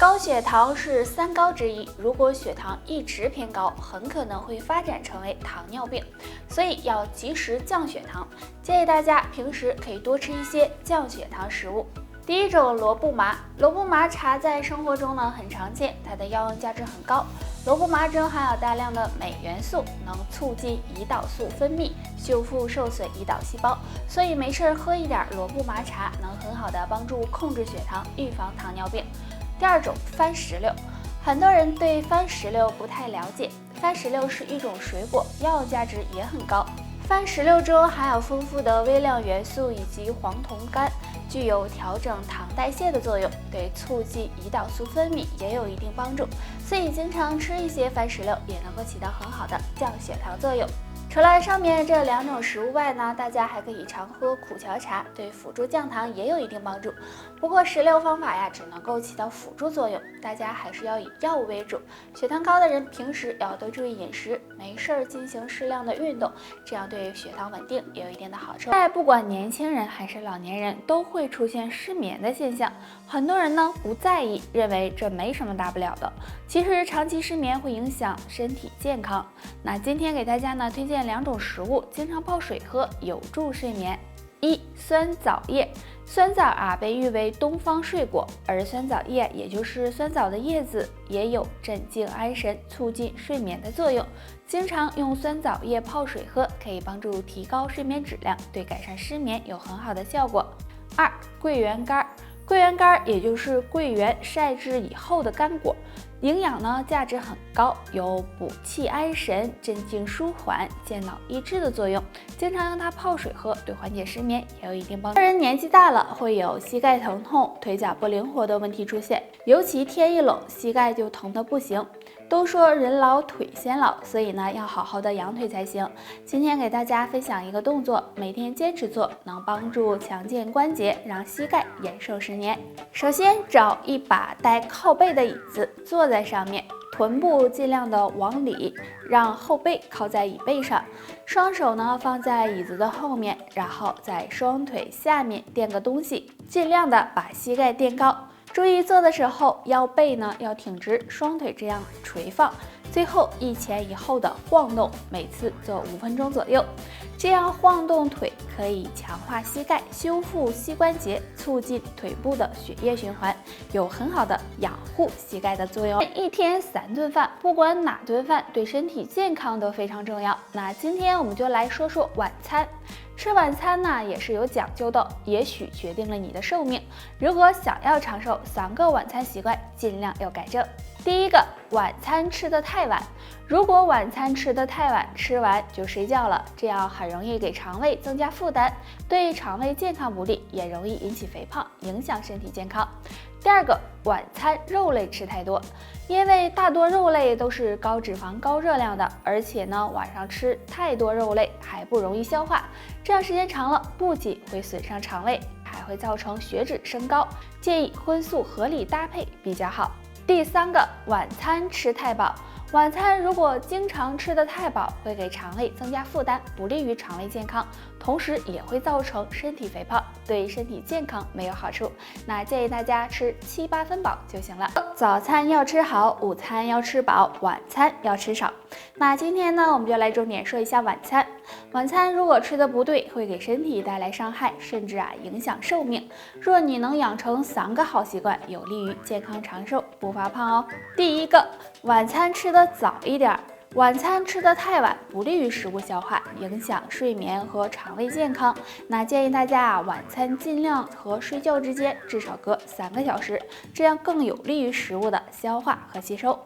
高血糖是三高之一，如果血糖一直偏高，很可能会发展成为糖尿病，所以要及时降血糖。建议大家平时可以多吃一些降血糖食物。第一种，萝卜麻。萝卜麻茶在生活中很常见，它的药用价值很高。萝卜麻中含有大量的镁元素，能促进胰岛素分泌，修复受损胰岛细胞，所以没事喝一点萝卜麻茶，能很好的帮助控制血糖，预防糖尿病。第二种，番石榴。很多人对番石榴不太了解，番石榴是一种水果，药用价值也很高。番石榴中含有丰富的微量元素以及黄酮苷，具有调整糖代谢的作用，对促进胰岛素分泌也有一定帮助，所以经常吃一些番石榴也能够起到很好的降血糖作用。除了上面这两种食物外呢，大家还可以常喝苦荞茶，对辅助降糖也有一定帮助。不过石榴方法只能够起到辅助作用，大家还是要以药物为主。血糖高的人平时要多注意饮食，没事进行适量的运动，这样对血糖稳定也有一定的好处。不管年轻人还是老年人都会出现失眠的现象，很多人不在意，认为这没什么大不了的。其实长期失眠会影响身体健康。那今天给大家推荐两种食物，经常泡水喝，有助睡眠。一、酸枣叶。酸枣被誉为东方睡果，而酸枣叶也就是酸枣的叶子，也有镇静安神、促进睡眠的作用。经常用酸枣叶泡水喝，可以帮助提高睡眠质量，对改善失眠有很好的效果。二、桂圆干。桂圆干也就是桂圆晒制以后的干果，营养价值很高，有补气安神、镇静舒缓、健脑益智的作用。经常用它泡水喝，对缓解失眠也有一定帮助。人年纪大了会有膝盖疼痛、腿脚不灵活的问题出现，尤其天一冷，膝盖就疼得不行。都说人老腿先老，所以要好好的养腿才行。今天给大家分享一个动作，每天坚持做，能帮助强健关节，让膝盖延寿10年。首先找一把带靠背的椅子，坐在上面，臀部尽量的往里，让后背靠在椅背上，双手放在椅子的后面，然后在双腿下面垫个东西，尽量的把膝盖垫高。注意做的时候腰背要挺直，双腿这样垂放，最后一前一后的晃动，每次做5分钟左右。这样晃动腿可以强化膝盖，修复膝关节，促进腿部的血液循环，有很好的养护膝盖的作用。一天3顿饭，不管哪顿饭对身体健康都非常重要。那今天我们就来说说晚餐。吃晚餐也是有讲究的，也许决定了你的寿命。如果想要长寿，3个晚餐习惯尽量要改正。第一个，晚餐吃得太晚。如果晚餐吃得太晚，吃完就睡觉了，这样很容易给肠胃增加负担，对肠胃健康不利，也容易引起肥胖，影响身体健康。第二个，晚餐肉类吃太多，因为大多肉类都是高脂肪、高热量的，而且晚上吃太多肉类还不容易消化，这样时间长了，不仅会损伤肠胃，还会造成血脂升高，建议荤素合理搭配比较好。第三个，晚餐吃太饱。晚餐如果经常吃得太饱，会给肠胃增加负担，不利于肠胃健康，同时也会造成身体肥胖，对身体健康没有好处。那建议大家吃7、8分饱就行了。早餐要吃好，午餐要吃饱，晚餐要吃少。那今天我们就来重点说一下晚餐。晚餐如果吃得不对，会给身体带来伤害，甚至影响寿命。若你能养成3个好习惯，有利于健康长寿，不发胖哦。第一个，晚餐吃得早一点。晚餐吃得太晚，不利于食物消化，影响睡眠和肠胃健康。那建议大家晚餐尽量和睡觉之间至少隔3个小时，这样更有利于食物的消化和吸收。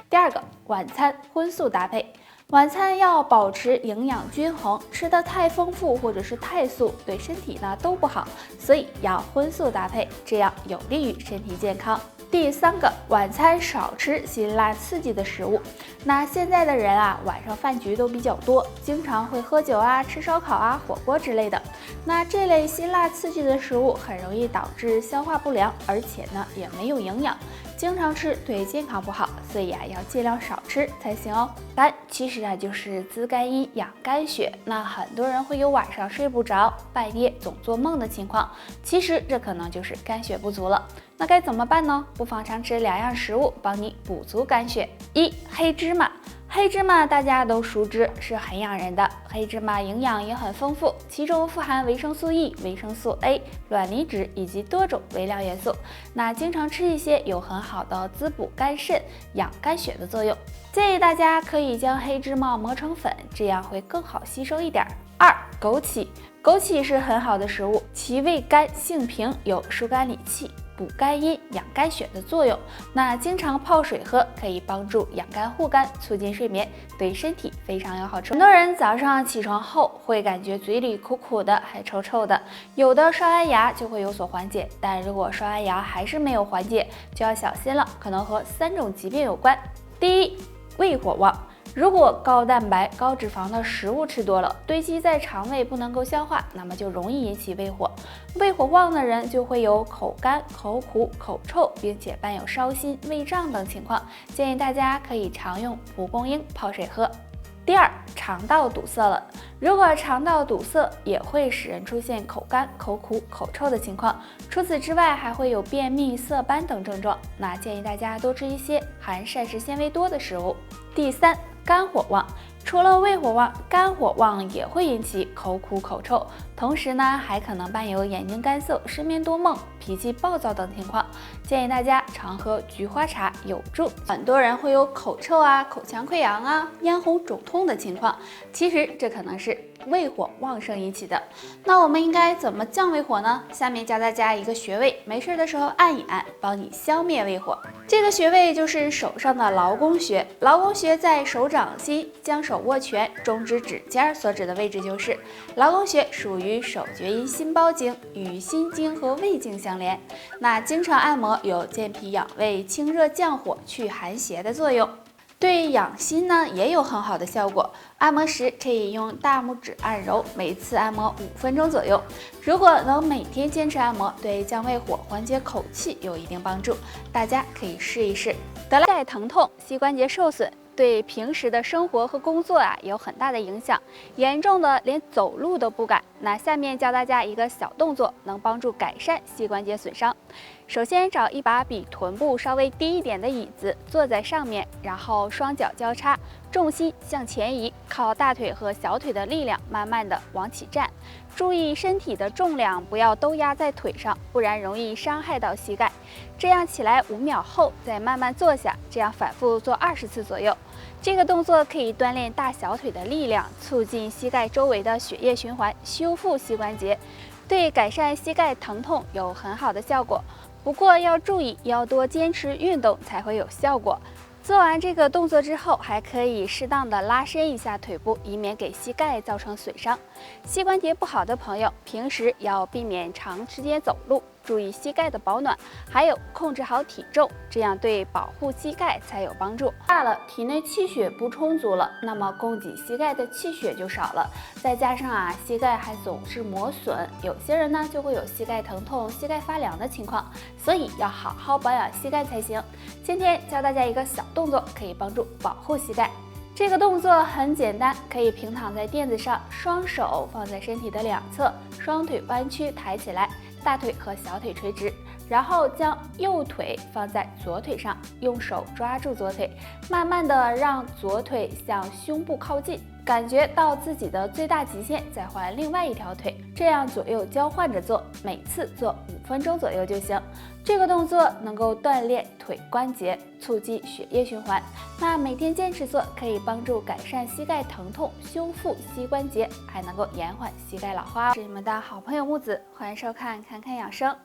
第二个，晚餐荤素搭配。晚餐要保持营养均衡，吃得太丰富或者是太素，对身体都不好，所以要荤素搭配，这样有利于身体健康。第三个，晚餐少吃辛辣刺激的食物。那现在的人晚上饭局都比较多，经常会喝酒吃烧烤火锅之类的。那这类辛辣刺激的食物很容易导致消化不良，而且也没有营养。经常吃对健康不好，所以要尽量少吃才行哦。肝其实就是滋肝阴、养肝血。那很多人会有晚上睡不着、半夜总做梦的情况，其实这可能就是肝血不足了。那该怎么办呢？不妨常吃2样食物，帮你补足肝血。1. 黑芝麻。黑芝麻大家都熟知，是很养人的。黑芝麻营养也很丰富，其中富含维生素 E、维生素 A、卵磷脂以及多种微量元素。那经常吃一些有很好的滋补肝肾、养肝血的作用。建议大家可以将黑芝麻磨成粉，这样会更好吸收一点。2. 枸杞。枸杞是很好的食物，其味甘性平，有疏肝理气、补肝阴、养肝血的作用。那经常泡水喝，可以帮助养肝护肝，促进睡眠，对身体非常有好处。很多人早上起床后会感觉嘴里苦苦的，还臭臭的，有的刷完牙就会有所缓解，但如果刷完牙还是没有缓解，就要小心了，可能和3种疾病有关。第一，胃火旺。如果高蛋白、高脂肪的食物吃多了，堆积在肠胃不能够消化，那么就容易引起胃火。胃火旺的人就会有口干、口苦、口臭，并且伴有烧心、胃胀等情况。建议大家可以常用蒲公英泡水喝。第2，肠道堵塞了。如果肠道堵塞，也会使人出现口干、口苦、口臭的情况。除此之外，还会有便秘、色斑等症状。那建议大家多吃一些含膳食纤维多的食物。第3，肝火旺。除了胃火旺，肝火旺也会引起口苦口臭，同时呢，还可能伴有眼睛干涩、失眠多梦、脾气暴躁等情况。建议大家常喝菊花茶，有助。很多人会有口臭啊、口腔溃疡啊、咽喉肿痛的情况，其实这可能是胃火旺盛引起的。那我们应该怎么降胃火呢？下面教大家一个穴位，没事的时候按一按，帮你消灭胃火。这个穴位就是手上的劳宫穴。劳宫穴在手掌心，将手握拳，中指指尖所指的位置就是劳宫穴，属于手厥阴心包经，与心经和胃经相连。那经常按摩有健脾养胃、清热降火、去寒邪的作用。对养心呢也有很好的效果。按摩时可以用大拇指按揉，每次按摩5分钟左右。如果能每天坚持按摩，对降胃火、缓解口气有一定帮助，大家可以试一试。得了膝盖疼痛、膝关节受损，对平时的生活和工作有很大的影响，严重的连走路都不敢。那下面教大家一个小动作，能帮助改善膝关节损伤。首先找一把比臀部稍微低一点的椅子，坐在上面，然后双脚交叉，重心向前移，靠大腿和小腿的力量慢慢的往起站。注意身体的重量不要都压在腿上，不然容易伤害到膝盖。这样起来5秒后再慢慢坐下，这样反复做20次左右。这个动作可以锻炼大小腿的力量，促进膝盖周围的血液循环，修复膝关节，对改善膝盖疼痛有很好的效果。不过要注意，要多坚持运动才会有效果。做完这个动作之后，还可以适当的拉伸一下腿部，以免给膝盖造成损伤。膝关节不好的朋友，平时要避免长时间走路，注意膝盖的保暖，还有控制好体重，这样对保护膝盖才有帮助。大了，体内气血不充足了，那么供给膝盖的气血就少了，再加上膝盖还总是磨损，有些人呢就会有膝盖疼痛、膝盖发凉的情况，所以要好好保养膝盖才行。今天教大家一个小动作，可以帮助保护膝盖。这个动作很简单，可以平躺在垫子上，双手放在身体的两侧，双腿弯曲抬起来，大腿和小腿垂直，然后将右腿放在左腿上，用手抓住左腿，慢慢的让左腿向胸部靠近，感觉到自己的最大极限，再换另外一条腿，这样左右交换着做，每次做5分钟左右就行。这个动作能够锻炼腿关节，促进血液循环。那每天坚持做，可以帮助改善膝盖疼痛，修复膝关节，还能够延缓膝盖老化。是你们的好朋友木子，欢迎收看侃侃养生。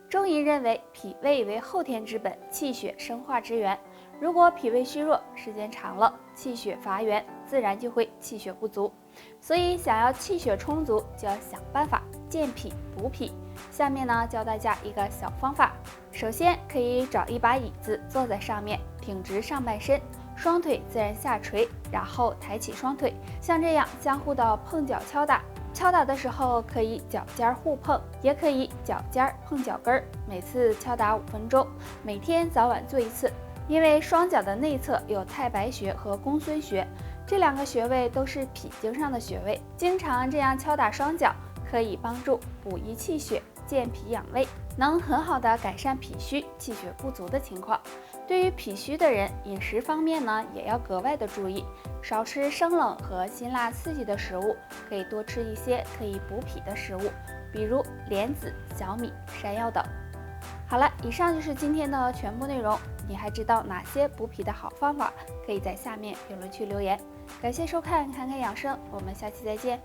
中医认为，脾胃为后天之本，气血生化之源。如果脾胃虚弱，时间长了，气血乏源，自然就会气血不足。所以想要气血充足，就要想办法健脾补脾。下面呢，教大家一个小方法。首先可以找一把椅子，坐在上面，挺直上半身，双腿自然下垂，然后抬起双腿，像这样相互的碰脚敲打，敲打的时候可以脚尖互碰，也可以脚尖碰脚跟儿，每次敲打5分钟，每天早晚做一次。因为双脚的内侧有太白穴和公孙穴，这2个穴位都是脾经上的穴位，经常这样敲打双脚，可以帮助补益气血、健脾养胃，能很好的改善脾虚、气血不足的情况。对于脾虚的人，饮食方面呢也要格外的注意，少吃生冷和辛辣刺激的食物，可以多吃一些可以补脾的食物，比如莲子、小米、山药等。好了，以上就是今天的全部内容。你还知道哪些补脾的好方法？可以在下面评论区留言。感谢收看《侃侃养生》，我们下期再见。